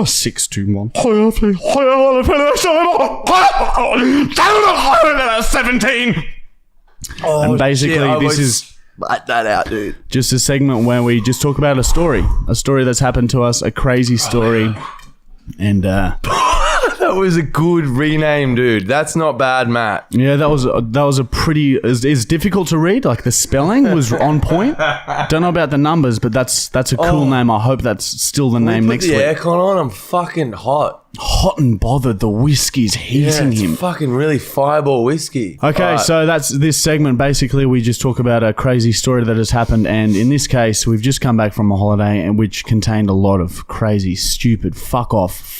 621. 17. And basically, this is let that out, dude. Just a segment where we just talk about a story that's happened to us, a crazy story, and that was a good rename, dude. That's not bad, Matt. Yeah, that was a pretty. It's difficult to read. Like the spelling was on point. Don't know about the numbers, but that's a cool name. I hope that's still the name next week. Put the aircon on. I'm fucking hot. Hot and bothered. The whiskey's heating him. It's fucking really fireball whiskey. Okay, so that's this segment. Basically, we just talk about a crazy story that has happened, and in this case, we've just come back from a holiday, and which contained a lot of crazy, stupid, fuck off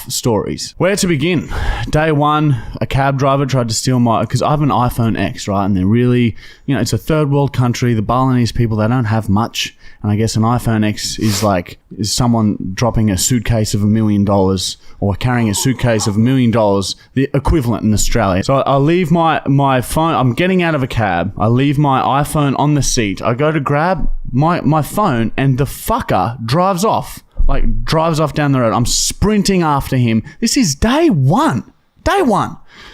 stories. Where to begin? Day one, a cab driver tried to steal because I have an iPhone X, right? And they're really, it's a third world country. The Balinese people, they don't have much. And I guess an iPhone X is someone dropping a suitcase of $1 million or carrying a suitcase of $1 million, the equivalent in Australia. So I leave my phone. I'm getting out of a cab. I leave my iPhone on the seat. I go to grab my phone and the fucker drives off down the road. I'm sprinting after him. This is day one.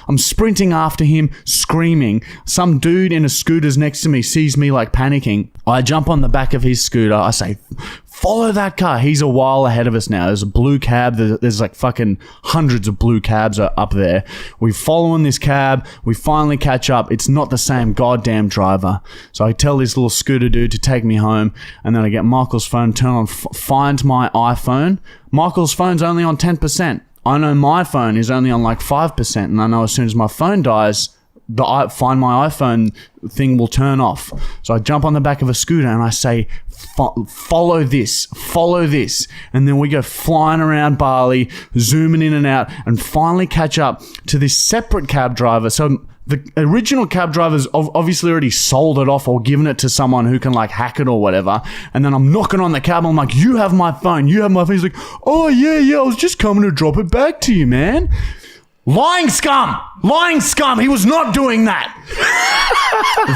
I'm sprinting after him, screaming. Some dude in a scooter's next to me sees me panicking. I jump on the back of his scooter. I say, follow that car. He's a while ahead of us now. There's a blue cab. There's fucking hundreds of blue cabs up there. We follow in this cab. We finally catch up. It's not the same goddamn driver. So I tell this little scooter dude to take me home. And then I get Michael's phone, turn on, find my iPhone. Michael's phone's only on 10%. I know my phone is only on 5%, and I know as soon as my phone dies, the Find My iPhone thing will turn off. So I jump on the back of a scooter and I say, follow this. And then we go flying around Bali, zooming in and out, and finally catch up to this separate cab driver. So the original cab driver's obviously already sold it off or given it to someone who can hack it or whatever. And then I'm knocking on the cab. I'm like, you have my phone. He's like, oh yeah, I was just coming to drop it back to you, man. Lying scum. He was not doing that.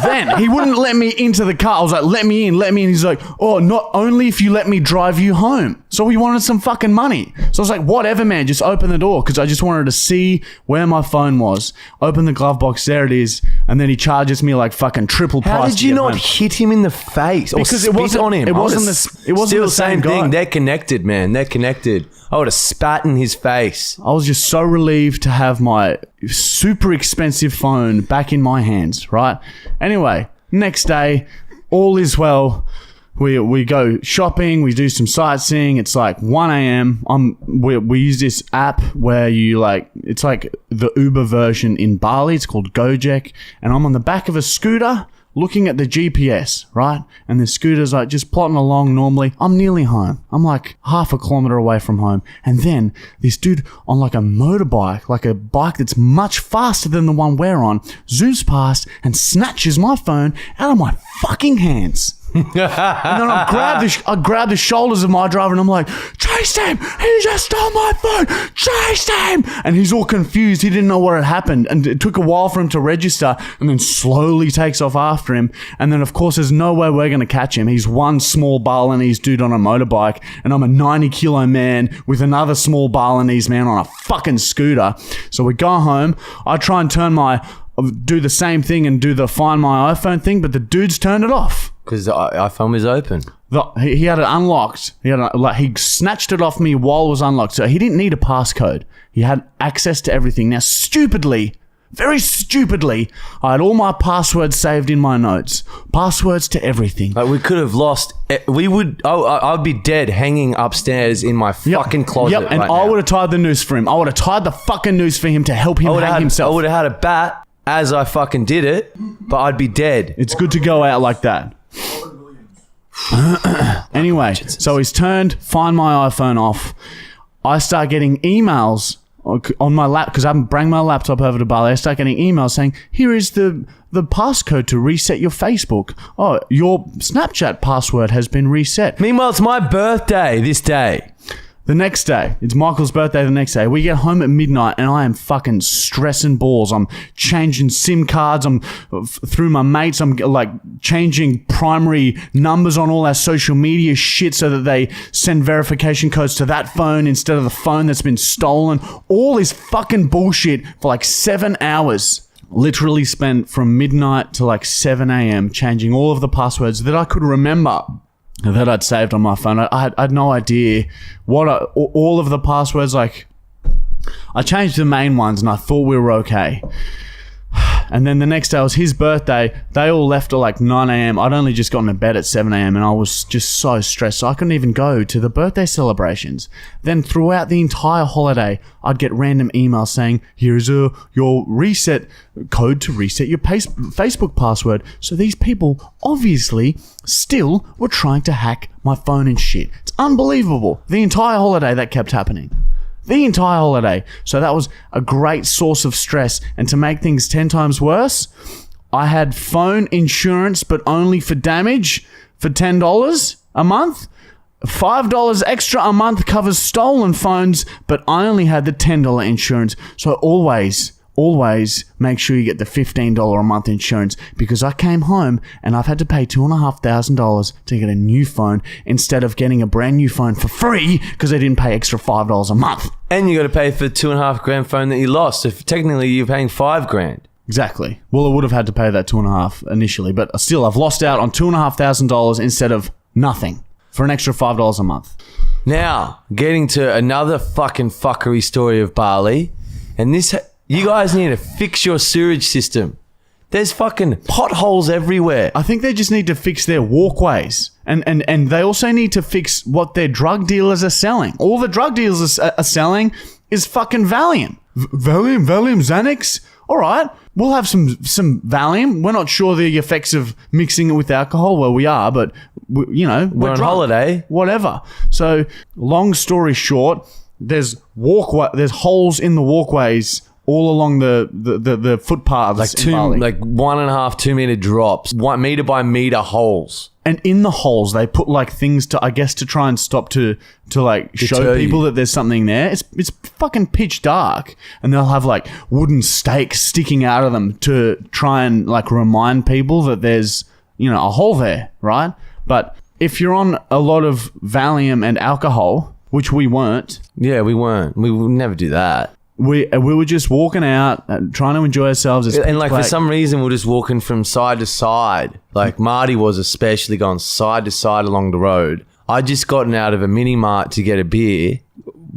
Then he wouldn't let me into the car. I was like, let me in. He's like, oh, not only if you let me drive you home. So he wanted some fucking money. So I was like, whatever, man, just open the door, because I just wanted to see where my phone was. Open the glove box, there it is. And then he charges me fucking triple price. How did you not hit him in the face or because spit it wasn't on him? It wasn't the same guy. Thing. They're connected, man. They're connected. I would have spat in his face. I was just so relieved to have my super expensive phone back in my hands, right? Anyway, next day, all is well. We go shopping, we do some sightseeing. It's 1 a.m. We use this app where you it's the Uber version in Bali. It's called Gojek. And I'm on the back of a scooter looking at the GPS, right? And the scooter's just plotting along normally. I'm nearly home. I'm half a kilometer away from home. And then this dude on a motorbike, a bike that's much faster than the one we're on, zooms past and snatches my phone out of my fucking hands. And then I grab the shoulders of my driver and I'm like, chase him! He just stole my phone! Chase him! And he's all confused. He didn't know what had happened. And it took a while for him to register, and then slowly takes off after him. And then, of course, there's no way we're going to catch him. He's one small Balinese dude on a motorbike, and I'm a 90-kilo man with another small Balinese man on a fucking scooter. So we go home. I try and do the same thing and do the Find My iPhone thing, but the dude's turned it off. Because the iPhone was open. He had it unlocked. He snatched it off me while it was unlocked. So he didn't need a passcode. He had access to everything. Now, very stupidly, I had all my passwords saved in my notes. Passwords to everything. We could have lost. I'd be dead hanging upstairs in my fucking closet. Yep, and I would have tied the noose for him. I would have tied the fucking noose for him to help him hang himself. I would have had a bat as I fucking did it, but I'd be dead. It's good to go out like that. Anyway, so he's turned Find My iPhone off. I start getting emails on my lap because I haven't brought my laptop over to Bali. I start getting emails saying, here is the passcode to reset your Facebook. Oh, your Snapchat password has been reset. Meanwhile, it's my birthday this day. The next day, it's Michael's birthday the next day. We get home at midnight and I am fucking stressing balls. I'm changing SIM cards. I'm through my mates. I'm like changing primary numbers on all our social media shit so that they send verification codes to that phone instead of the phone that's been stolen. All this fucking bullshit for like 7 hours. Literally spent from midnight to like 7 a.m. changing all of the passwords that I could remember that I'd saved on my phone. I had no idea what all of the passwords, like I changed the main ones and I thought we were okay. And then the next day was his birthday. They all left at like 9 a.m. I'd only just gotten to bed at 7 a.m. and I was just so stressed. So I couldn't even go to the birthday celebrations. Then throughout the entire holiday, I'd get random emails saying, here's your reset code to reset your Facebook password. So these people obviously still were trying to hack my phone and shit. It's unbelievable. The entire holiday that kept happening. The entire holiday. So that was a great source of stress. And to make things 10 times worse, I had phone insurance, but only for damage for $10 a month. $5 extra a month covers stolen phones, but I only had the $10 insurance. So always make sure you get the $15 a month insurance, because I came home and I've had to pay $2,500 to get a new phone instead of getting a brand new phone for free because I didn't pay extra $5 a month. And you got to pay for $2,500 phone that you lost. So technically you're paying $5,000. Exactly. Well, I would have had to pay that $2,500 initially, but still I've lost out on $2,500 instead of nothing for an extra $5 a month. Now, getting to another fucking fuckery story of Bali, and this... You guys need to fix your sewage system. There's fucking potholes everywhere. I think they just need to fix their walkways. And they also need to fix what their drug dealers are selling. All the drug dealers are selling is fucking Valium. Valium, Xanax. All right, we'll have some Valium. We're not sure the effects of mixing it with alcohol. Well, we are, but, we're on drunk. Holiday. Whatever. So, long story short, there's holes in the walkways all along the footpaths, like 1.5 2 meter drops, 1 meter by meter holes, and in the holes they put like things to try and stop to like show people that there's something there. It's fucking pitch dark, and they'll have like wooden stakes sticking out of them to try and like remind people that there's a hole there, right? But if you're on a lot of Valium and alcohol, which we weren't, we would never do that. We were just walking out, trying to enjoy ourselves. And like for some reason, we're just walking from side to side. Like Marty was especially going side to side along the road. I just gotten out of a mini mart to get a beer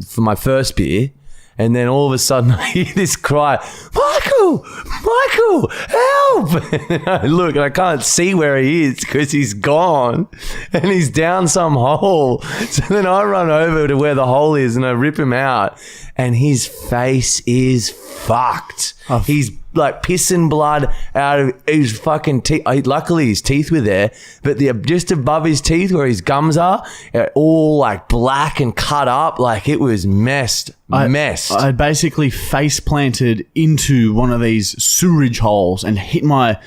for my first beer. And then all of a sudden I hear this cry, Michael, help! And I look and I can't see where he is because he's gone and he's down some hole. So then I run over to where the hole is and I rip him out and his face is fucked. Oh. He's like pissing blood out of his fucking teeth. Luckily his teeth were there, but just above his teeth where his gums are all like black and cut up. Like it was messed. I basically face planted into one of these sewerage holes and hit my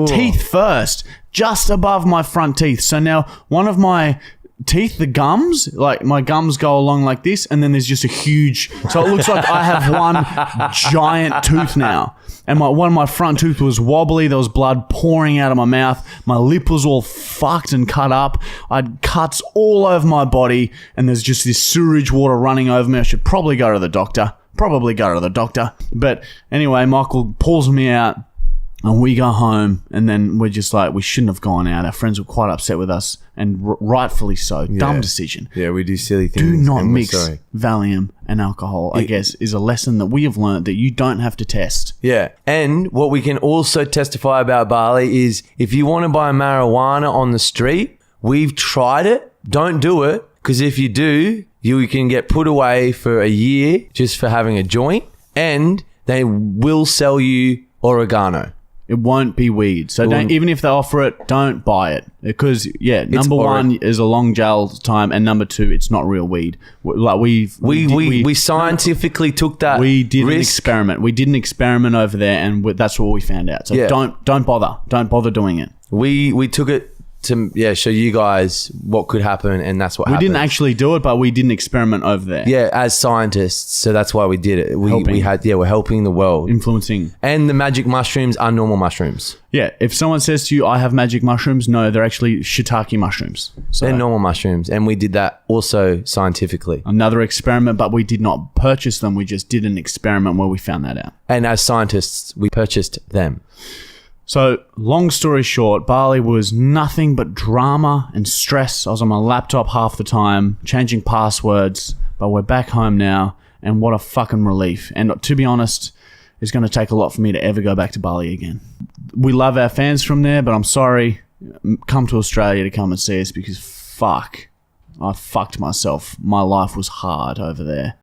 teeth first, just above my front teeth. So now one of my teeth, the gums, like my gums go along like this, and then there's just a huge, so it looks like I have one giant tooth now. And one of my front tooth was wobbly. There was blood pouring out of my mouth. My lip was all fucked and cut up. I had cuts all over my body, and there's just this sewage water running over me. I should probably go to the doctor. But anyway, Michael pulls me out, and we go home, and then we're just like, we shouldn't have gone out. Our friends were quite upset with us, and rightfully so. Yeah. Dumb decision. Yeah, we do silly things. Do not mix Valium and alcohol, I guess, is a lesson that we have learned that you don't have to test. Yeah, and what we can also testify about Bali is if you want to buy marijuana on the street, we've tried it. Don't do it, because if you do, you can get put away for a year just for having a joint, and they will sell you oregano. It won't be weed. So even if they offer it, don't buy it. Because, number one is a long jail time, and number two, it's not real weed. Like we scientifically took that We did an experiment. We did an experiment over there, and that's what we found out. So don't bother. Don't bother doing it. We took it to show you guys what could happen, and that's what We happened. didn't actually do it, but we did an experiment over there. Yeah, as scientists, so that's why we did it. We're helping the world. Influencing. And the magic mushrooms are normal mushrooms. Yeah, if someone says to you, I have magic mushrooms, no, they're actually shiitake mushrooms. So They're normal mushrooms, and we did that also scientifically. another experiment, but we did not purchase them. We just did an experiment where we found that out. And as scientists, we purchased them. So, long story short, Bali was nothing but drama and stress. I was on my laptop half the time, changing passwords, but we're back home now, and what a fucking relief. And to be honest, it's going to take a lot for me to ever go back to Bali again. We love our fans from there, but I'm sorry, come to Australia to come and see us because fuck, I fucked myself. My life was hard over there.